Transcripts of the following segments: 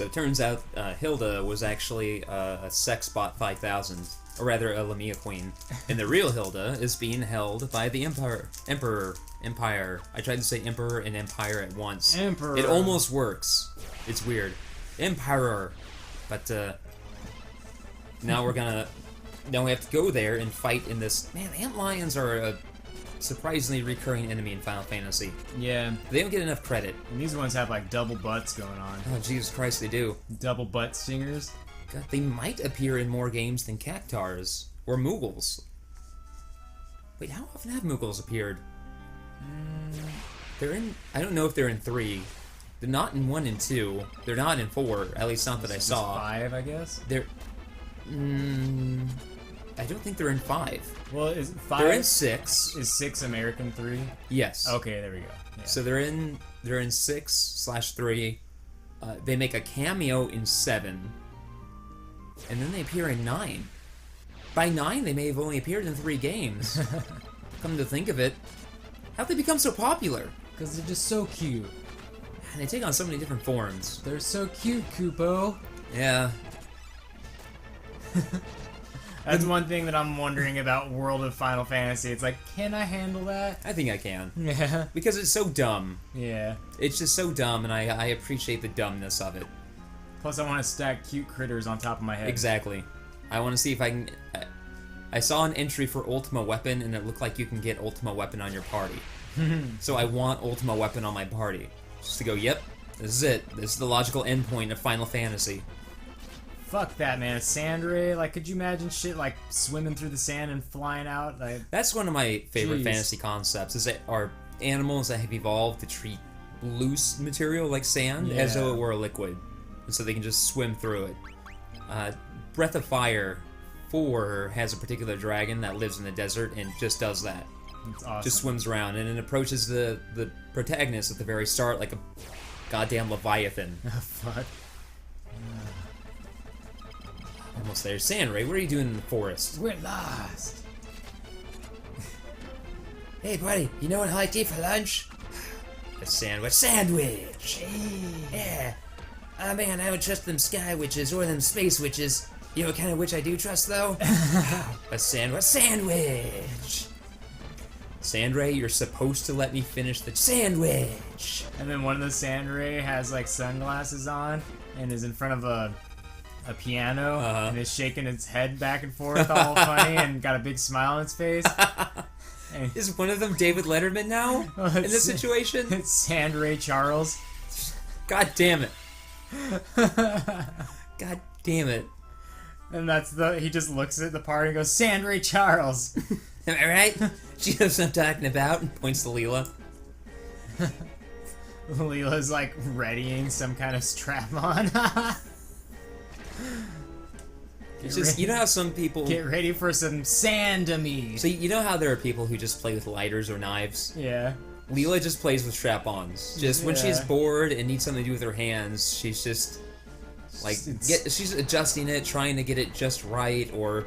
So it turns out Hilda was actually a sex bot 5000, or rather a Lamia queen. And the real Hilda is being held by the Empire. I tried to say Emperor and Empire at once. Emperor. It almost works. It's weird. Emperor. But now we have to go there and fight in this. Man, ant lions are a surprisingly recurring enemy in Final Fantasy. Yeah. They don't get enough credit. And these ones have like double butts going on. Oh, Jesus Christ, they do. Double butt stingers. God, they might appear in more games than Cactars or Moogles. Wait, how often have Moogles appeared? They're in. I don't know if they're in 3. They're not in 1 and 2. They're not in 4. At least not that I saw. 5, I guess. They're. I don't think they're in 5. Well, is 5? They're in 6. Is 6 American 3? Yes. Okay, there we go. Yeah. So they're in 6/3. They make a cameo in 7, and then they appear in 9. By 9, they may have only appeared in 3 games. Come to think of it, how'd they become so popular? Because they're just so cute. And they take on so many different forms. They're so cute, Kupo. Yeah. That's one thing that I'm wondering about World of Final Fantasy. It's like, can I handle that? I think I can. Yeah. Because it's so dumb. Yeah. It's just so dumb, and I appreciate the dumbness of it. Plus, I want to stack cute critters on top of my head. Exactly. I want to see if I can... I saw an entry for Ultima Weapon, and it looked like you can get Ultima Weapon on your party. So I want Ultima Weapon on my party. Just to go, yep, this is it. This is the logical endpoint of Final Fantasy. Fuck that, man. A sand ray? Like, could you imagine shit like swimming through the sand and flying out? Like, That's one of my favorite Jeez. fantasy concepts, is that are animals that have evolved to treat loose material like sand as Yeah. though it were a liquid. And so they can just swim through it. Breath of Fire 4 has a particular dragon that lives in the desert and just does that. it's awesome. Just swims around, and it approaches the protagonist at the very start like a goddamn Leviathan. Oh, fuck. Almost there. Sandray, what are you doing in the forest? We're lost. Hey, buddy, you know what I like to eat for lunch? A sandwich. Yeah. Oh, man, I don't trust them sky witches or them space witches. You know what kind of witch I do trust, though? a sandwich. Sandray, you're supposed to let me finish the sandwich. And then one of the sand ray has like sunglasses on and is in front of a piano and is shaking its head back and forth all funny and got a big smile on its face. And Is one of them David Letterman now in this situation? it's Sand Ray Charles. God damn it. God damn it. And he just looks at the party and goes, Sand Ray Charles. Am I right? She knows what I'm talking about, and points to Leela. Leela's like readying some kind of strap on. It's just, you know how some people... Get ready for some sand-a-me. So you know how there are people who just play with lighters or knives? Yeah. Leela just plays with strap-ons. Just when she's Yeah. bored and needs something to do with her hands, she's just... Like, she's adjusting it, trying to get it just right, or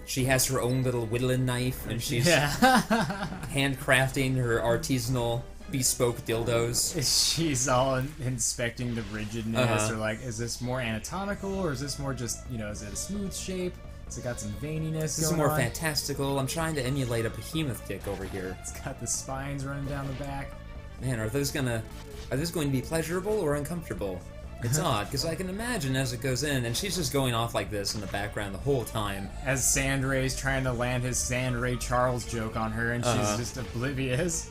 she has her own little whittling knife, and she's handcrafting her artisanal bespoke dildos. She's all inspecting the rigidness, or like, is this more anatomical, or is this more just, is it a smooth shape? Has it got some veininess This is going more on? fantastical. I'm trying to emulate a behemoth kick over here. It's got the spines running down the back. Man, are those going to be pleasurable or uncomfortable? It's odd, because I can imagine as it goes in, and she's just going off like this in the background the whole time. As Sand Ray's trying to land his Sand Ray Charles joke on her, and she's just oblivious.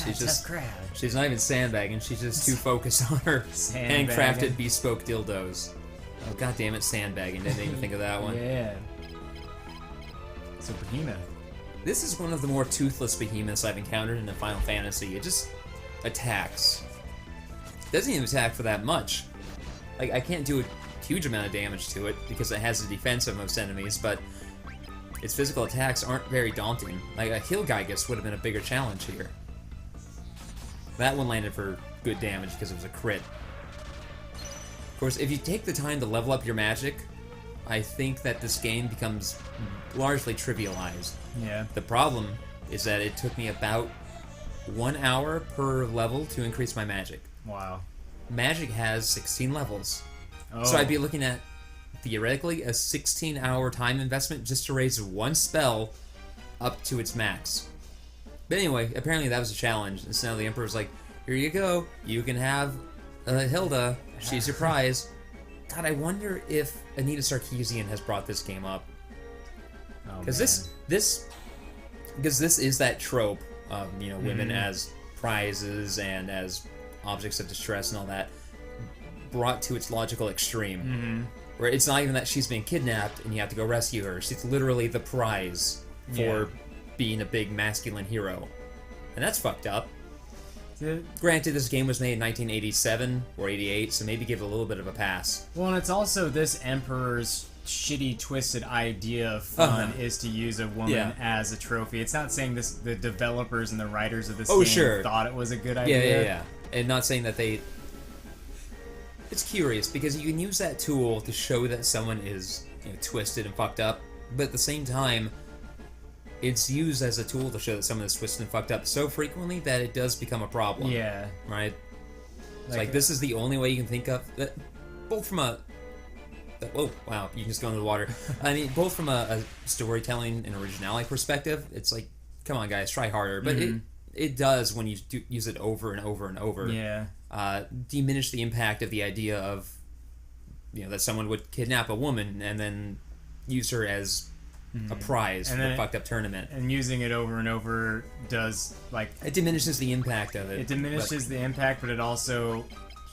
She's just crowd. She's not even sandbagging, she's just too focused on her Sandbagging. handcrafted bespoke dildos. Oh, god damn it, sandbagging. Didn't even think of that one. Yeah. So Behemoth. This is one of the more toothless behemoths I've encountered in a Final Fantasy. It just attacks. It doesn't even attack for that much. Like, I can't do a huge amount of damage to it because it has the defense of most enemies, but its physical attacks aren't very daunting. Like, a Hilgaigus would have been a bigger challenge here. That one landed for good damage because it was a crit. Of course, if you take the time to level up your magic, I think that this game becomes largely trivialized. Yeah. The problem is that it took me about 1 hour per level to increase my magic. Wow. magic has 16 levels. Oh. So I'd be looking at, theoretically, a 16-hour time investment just to raise one spell up to its max. But anyway, apparently that was a challenge, and so now the Emperor's like, here you go, you can have Hilda, she's your prize. God, I wonder if Anita Sarkeesian has brought this game up. Because this is that trope of, women as prizes and as objects of distress and all that, brought to its logical extreme. Where it's not even that she's been kidnapped and you have to go rescue her. She's literally the prize for being a big masculine hero. And that's fucked up. Granted, this game was made in 1987 or 88, so maybe give it a little bit of a pass. Well, and it's also this Emperor's shitty, twisted idea of fun is to use a woman as a trophy. It's not saying the developers and the writers of this game thought it was a good idea. Yeah. And not saying that they... It's curious, because you can use that tool to show that someone is twisted and fucked up, but at the same time, it's used as a tool to show that someone is twisted and fucked up so frequently that it does become a problem. Yeah. Right? It's like this is the only way you can think of that, both from a... Oh, wow, you can just go into the water. I mean, both from a storytelling and originality perspective, it's like, come on, guys, try harder. But it does when you use it over and over and over. Yeah. Diminish the impact of the idea of, that someone would kidnap a woman and then use her as a prize for a fucked up tournament. And using it over and over does, it diminishes the impact of it. It diminishes the impact, but it also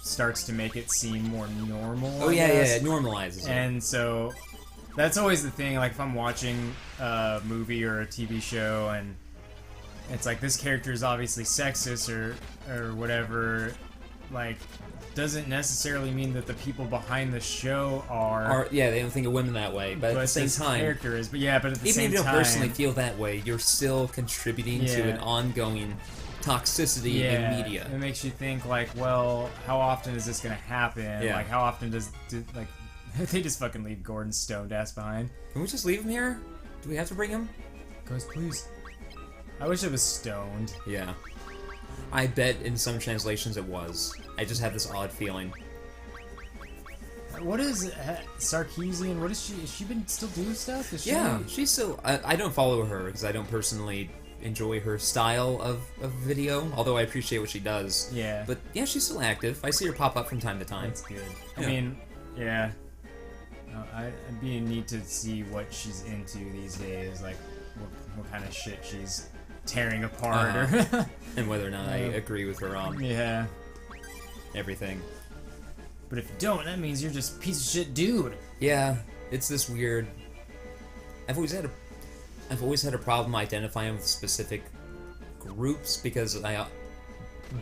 starts to make it seem more normal. Oh, yeah, it normalizes it. And so that's always the thing, if I'm watching a movie or a TV show and it's like, this character is obviously sexist or whatever, doesn't necessarily mean that the people behind the show are they don't think of women that way, but at the same time, character is. But at the same time, even if you don't personally feel that way, you're still contributing to an ongoing toxicity in media. It makes you think, well, how often is this going to happen? Yeah. How often they just fucking leave Gordon's stoned ass behind? Can we just leave him here? Do we have to bring him? Guys, please. I wish it was stoned. Yeah. I bet in some translations it was. I just have this odd feeling. What is Sarkeesian? What is she? Has she been still doing stuff? She's still... I don't follow her because I don't personally enjoy her style of video, although I appreciate what she does. Yeah. But yeah, she's still active. I see her pop up from time to time. That's good. I mean, yeah. I'd be neat to see what she's into these days, what kind of shit she's tearing apart, and whether or not I agree with her on everything. But if you don't, that means you're just a piece of shit dude. Yeah, it's this weird... I've always had a problem identifying with specific groups because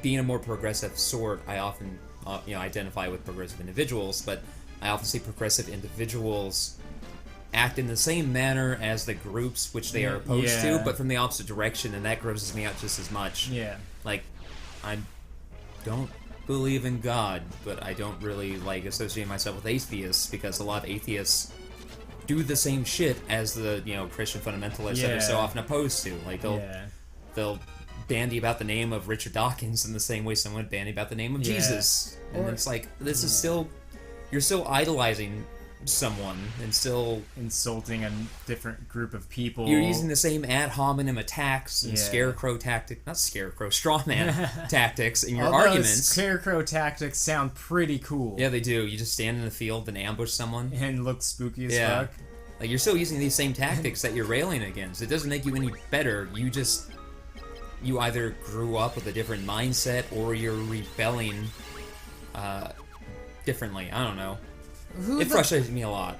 being a more progressive sort, I often identify with progressive individuals, but I often see progressive individuals act in the same manner as the groups which they are opposed to, but from the opposite direction, and that grosses me out just as much. Yeah. I don't believe in God, but I don't really associate myself with atheists because a lot of atheists do the same shit as the Christian fundamentalists that they're so often opposed to. They'll bandy about the name of Richard Dawkins in the same way someone would bandy about the name of Jesus, and it's this is still, you're still idolizing someone and still insulting a different group of people. You're using the same ad hominem attacks and scarecrow straw man tactics in your arguments. Scarecrow tactics sound pretty cool. Yeah, they do. You just stand in the field and ambush someone and look spooky as fuck. You're still using these same tactics that you're railing against. It doesn't make you any better. You either grew up with a different mindset or you're rebelling differently. I don't know. It frustrates me a lot.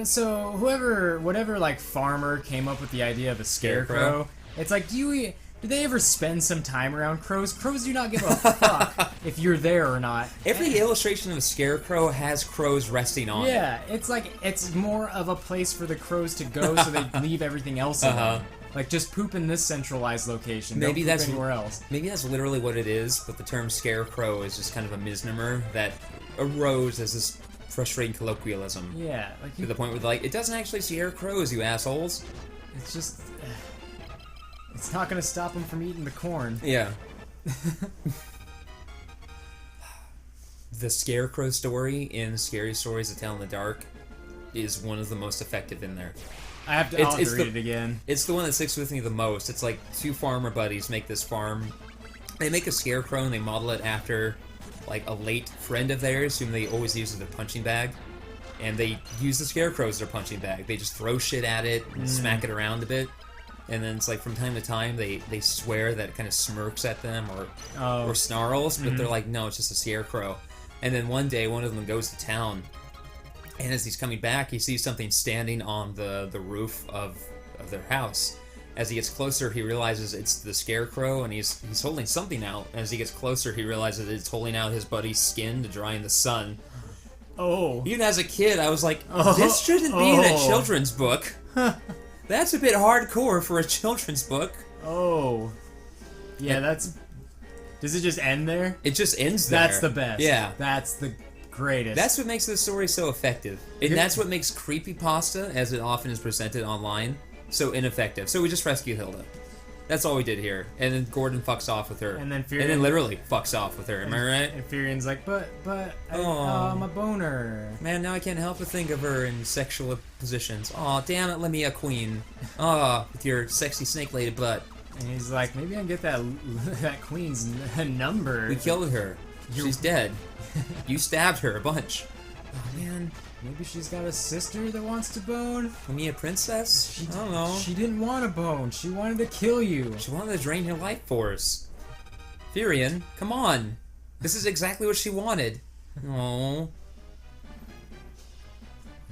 So whatever farmer came up with the idea of a scarecrow, it's like, do they ever spend some time around crows? Crows do not give a fuck if you're there or not. Every illustration of a scarecrow has crows resting on it. Yeah, it's more of a place for the crows to go so they leave everything else alone. Just poop in this centralized location. Maybe don't poop anywhere else. Maybe that's literally what it is, but the term scarecrow is just kind of a misnomer that arose as this frustrating colloquialism. Yeah, to the point where it doesn't actually scare crows, you assholes. It's just, it's not gonna stop them from eating the corn. Yeah. the Scarecrow story in Scary Stories to Tell in the Dark is one of the most effective in there. I have to, I'll have to read it again. It's the one that sticks with me the most. It's like two farmer buddies make this farm. They make a scarecrow and they model it after like a late friend of theirs whom they always use as their punching bag. And they use the scarecrow as their punching bag. They just throw shit at it and smack it around a bit. And then it's like from time to time they swear that it kind of smirks at them or snarls, but they're like, no, it's just a scarecrow. And then one day one of them goes to town, and as he's coming back, he sees something standing on the roof of their house. As he gets closer, he realizes it's the scarecrow, and he's holding something out. As he gets closer, he realizes it's holding out his buddy's skin to dry in the sun. Oh. Even as a kid, I was like, this shouldn't be in a children's book. That's a bit hardcore for a children's book. Oh. Yeah, that's... Does it just end there? It just ends there. That's the best. Yeah. That's the greatest. That's what makes this story so effective. And that's what makes creepypasta, as it often is presented online, so ineffective. So we just rescued Hilda. That's all we did here. And then Gordon fucks off with her. And then literally fucks off with her. Am I right? And Furion's like, but, I'm a boner. Man, now I can't help but think of her in sexual positions. Aw, damn it, let me a queen. Aw, with your sexy snake-lady butt. And he's like, maybe I can get that queen's number. We killed her. She's dead. You stabbed her a bunch. Oh, man. Maybe she's got a sister that wants to bone? Me a princess? I don't know. She didn't want a bone. She wanted to kill you. She wanted to drain your life force. Furion, come on. This is exactly what she wanted. Oh.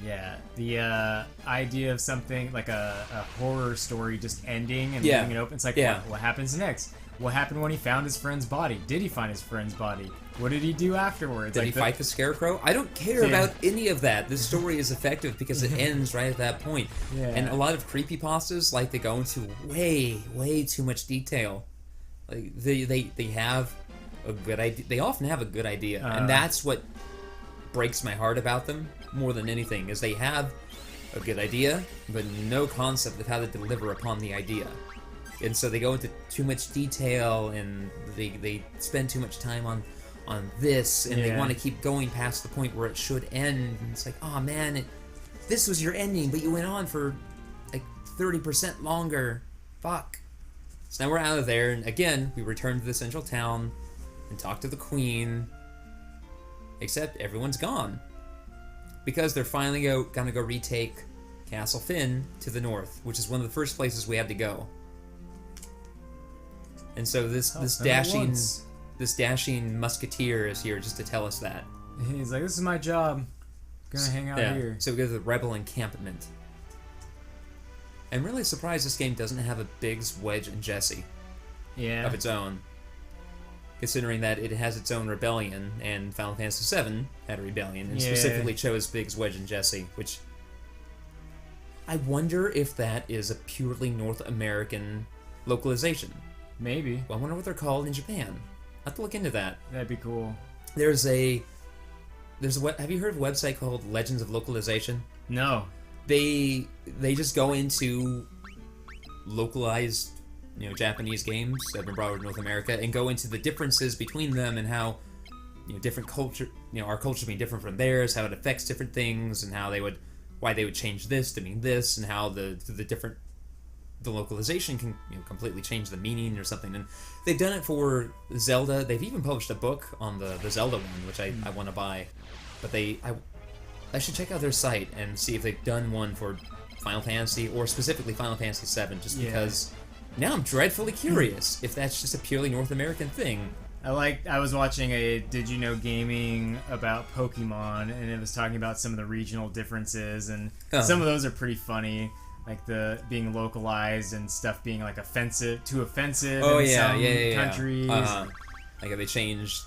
Yeah, the idea of something like a horror story just ending and leaving it open. It's like, what happens next? What happened when he found his friend's body? Did he find his friend's body? What did he do afterwards? Did he fight the Scarecrow? I don't care about any of that. This story is effective because it ends right at that point. Yeah. And a lot of creepypastas, like, they go into way too much detail. Like, they have a good idea. They often have a good idea. And that's what breaks my heart about them more than anything, is they have a good idea, but no concept of how to deliver upon the idea. And so they go into too much detail, and they spend too much time on this, and they want to keep going past the point where it should end. And it's like, oh man, this was your ending, but you went on for like 30% longer. Fuck. So now we're out of there, and again, we return to the central town and talk to the queen, except everyone's gone. Because they're finally gonna go retake Castle Finn to the north, which is one of the first places we had to go. And so this dashing musketeer is here just to tell us that. He's like, this is my job. Gonna hang out here. So we go to the rebel encampment. I'm really surprised this game doesn't have a Biggs, Wedge, and Jesse of its own. Considering that it has its own rebellion, and Final Fantasy VII had a rebellion, and specifically chose Biggs, Wedge, and Jesse, which... I wonder if that is a purely North American localization. Maybe. Well, I wonder what they're called in Japan. I'll have to look into that. That'd be cool. Have you heard of a website called Legends of Localization? No. They just go into localized, Japanese games that have been brought over to North America and go into the differences between them and how, different culture, our culture being different from theirs, how it affects different things, and why they would change this to mean this, and how the localization can completely change the meaning or something. And they've done it for Zelda. They've even published a book on the Zelda one, which I want to buy. But I should check out their site and see if they've done one for Final Fantasy, or specifically Final Fantasy VII, just because now I'm dreadfully curious if that's just a purely North American thing. I was watching a Did You Know Gaming about Pokemon, and it was talking about some of the regional differences, and some of those are pretty funny. Like the being localized and stuff being like too offensive in some countries. Like they changed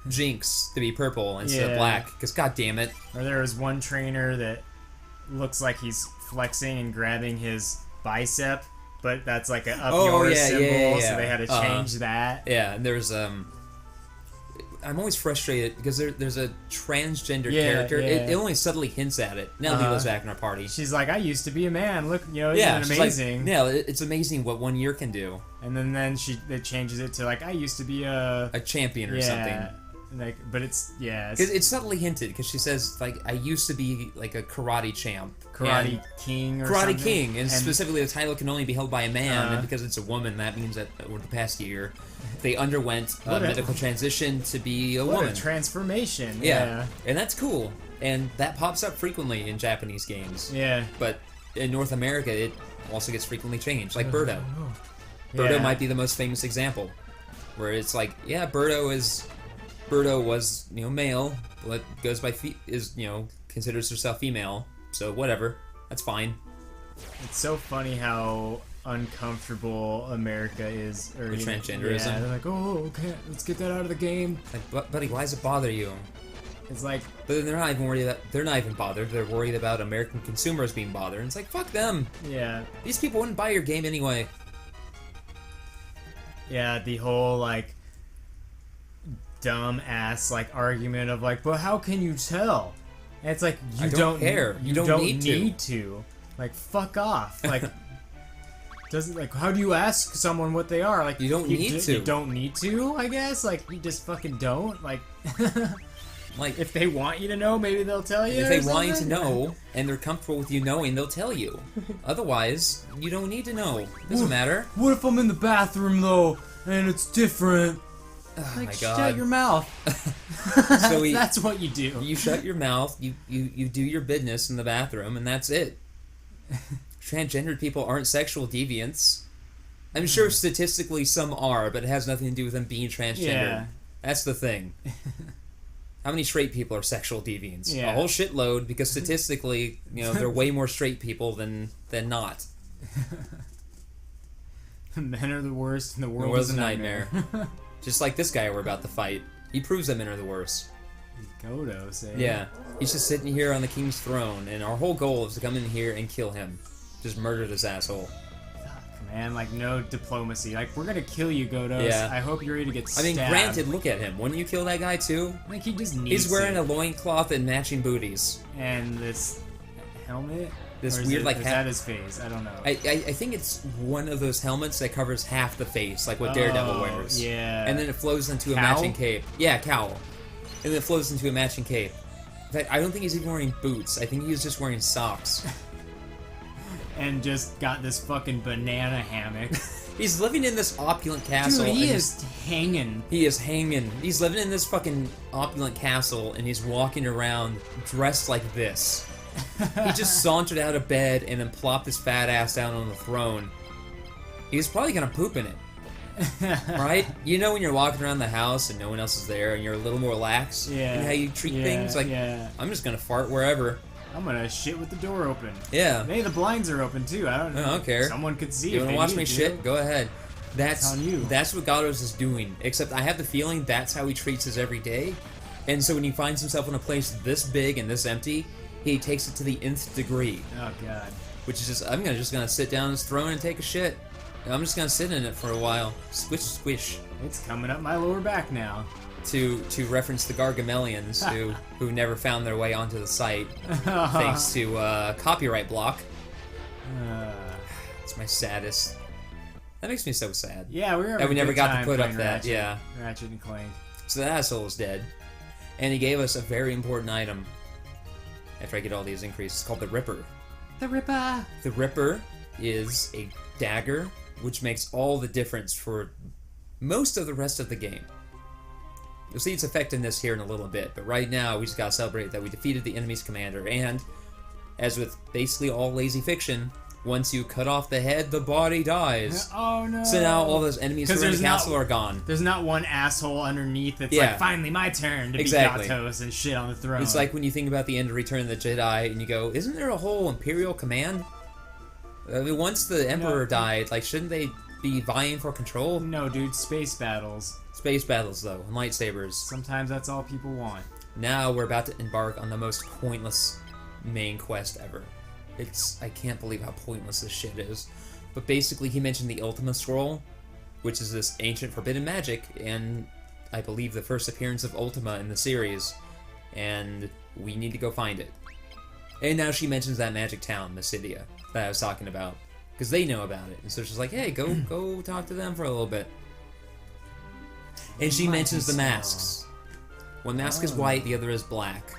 Jinx to be purple instead of black, because god damn it. Or there was one trainer that looks like he's flexing and grabbing his bicep, but that's like an up yours symbol, so they had to change that. Yeah, and there's I'm always frustrated because there's a transgender character. It only subtly hints at it. Now Lila's back in our party. She's like, I used to be a man. Look, isn't it amazing? Like, it's amazing what 1 year can do. And then it changes it to like, I used to be a champion or something. Like, but it's It's subtly hinted because she says like I used to be like a karate champ, Karate King or Karate something. King, and specifically the title can only be held by a man, and because it's a woman, that means that over the past year, they underwent a medical transition to be a woman. What a transformation! Yeah, and that's cool, and that pops up frequently in Japanese games. Yeah, but in North America, it also gets frequently changed, like Birdo. Birdo might be the most famous example, where it's like, yeah, Birdo was, you know, male, but goes by considers herself female, so whatever, that's fine. It's so funny how uncomfortable America is, or with transgenderism. Yeah, they're like, oh, okay, let's get that out of the game. Like, buddy, why does it bother you? It's like, but they're not even worried about. They're not even bothered. They're worried about American consumers being bothered. And it's like, fuck them. Yeah. These people wouldn't buy your game anyway. Yeah, the whole like dumb ass like argument of like, but how can you tell? And it's like you don't care. You don't need to. Like, fuck off. Like, doesn't like how do you ask someone what they are? Like, you don't need to. You don't need to, I guess. Like, you just fucking don't. Like, like if they want you to know, maybe they'll tell you. If they want you to know and they're comfortable with you knowing, they'll tell you. Otherwise, you don't need to know. Doesn't matter. What if I'm in the bathroom though and it's different? Oh like, my God. shut your mouth. So that's what you do. You shut your mouth, you do your business in the bathroom, and that's it. Transgendered people aren't sexual deviants. I'm sure statistically some are, but it has nothing to do with them being transgendered. Yeah. That's the thing. How many straight people are sexual deviants? Yeah. A whole shitload, because statistically, you know, there are way more straight people than not. Men are the worst, and the world is a nightmare. Just like this guy we're about to fight. He proves that men are the worst. Godo, say. Yeah. He's just sitting here on the king's throne, and our whole goal is to come in here and kill him. Just murder this asshole. Fuck, man. Like, no diplomacy. Like, we're gonna kill you, Godos. Yeah. I hope you're ready to get stabbed. I mean, granted, look at him. Wouldn't you kill that guy, too? Like, he just needs He's wearing a loincloth and matching booties. And this helmet? This or weird, is like... Is that his face? I don't know. I think it's one of those helmets that covers half the face, like what Daredevil wears. Yeah. And then it flows into a Cowl? matching cape. Yeah, cowl. And then it flows into a matching cape. In fact, I don't think he's even wearing boots. I think he's just wearing socks. And just got this fucking banana hammock. He's living in this opulent castle. Dude, he is hanging. He is hanging. He's living in this fucking opulent castle, and he's walking around dressed like this. He just sauntered out of bed and then plopped his fat ass down on the throne. He's probably gonna poop in it. Right? You know when you're walking around the house and no one else is there and you're a little more lax in how you treat things? Like, I'm just gonna fart wherever. I'm gonna shit with the door open. Yeah. Maybe the blinds are open too. I don't know. I don't care. Someone could see. You wanna watch me shit? Go ahead. That's on you. That's what Gatos is doing. Except I have the feeling that's how he treats his everyday. And so when he finds himself in a place this big and this empty, he takes it to the nth degree. Oh God. Which is just, I'm just gonna sit down on his throne and take a shit. I'm just gonna sit in it for a while. Squish, squish. It's coming up my lower back now. To reference the Gargamelians, who never found their way onto the site thanks to copyright block. It's my saddest. That makes me so sad. Yeah, we never got to put up that. Yeah. Ratchet and Clank. So that asshole is dead, and he gave us a very important item. After I get all these increases, it's called the Ripper. The Ripper. The Ripper is a dagger, which makes all the difference for most of the rest of the game. You'll see its effectiveness here in a little bit, but right now we just gotta celebrate that we defeated the enemy's commander, and, as with basically all lazy fiction, once you cut off the head, the body dies. Oh no. So now all those enemies who are in the castle are gone. There's not one asshole underneath that's like, finally my turn to be Gatos and shit on the throne. It's like when you think about the end of Return of the Jedi, and you go, isn't there a whole Imperial command? I mean, once the Emperor died, like, shouldn't they be vying for control? No, dude, space battles. Space battles, though, and lightsabers. Sometimes that's all people want. Now we're about to embark on the most pointless main quest ever. I can't believe how pointless this shit is. But basically, he mentioned the Ultima Scroll, which is this ancient forbidden magic, and I believe the first appearance of Ultima in the series, and we need to go find it. And now she mentions that magic town, Mysidia, that I was talking about, because they know about it. And so she's like, hey, go talk to them for a little bit. And she mentions the masks. One mask is white, the other is black.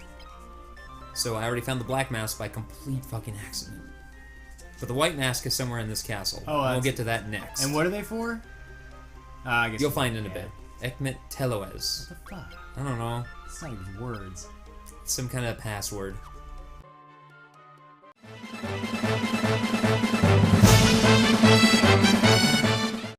So I already found the black mask by complete fucking accident. But the white mask is somewhere in this castle. Oh, we'll get to that next. And what are they for? I guess you'll find in a bit. Ekmet Teloes. What the fuck? I don't know. It's not even words. Some kind of password.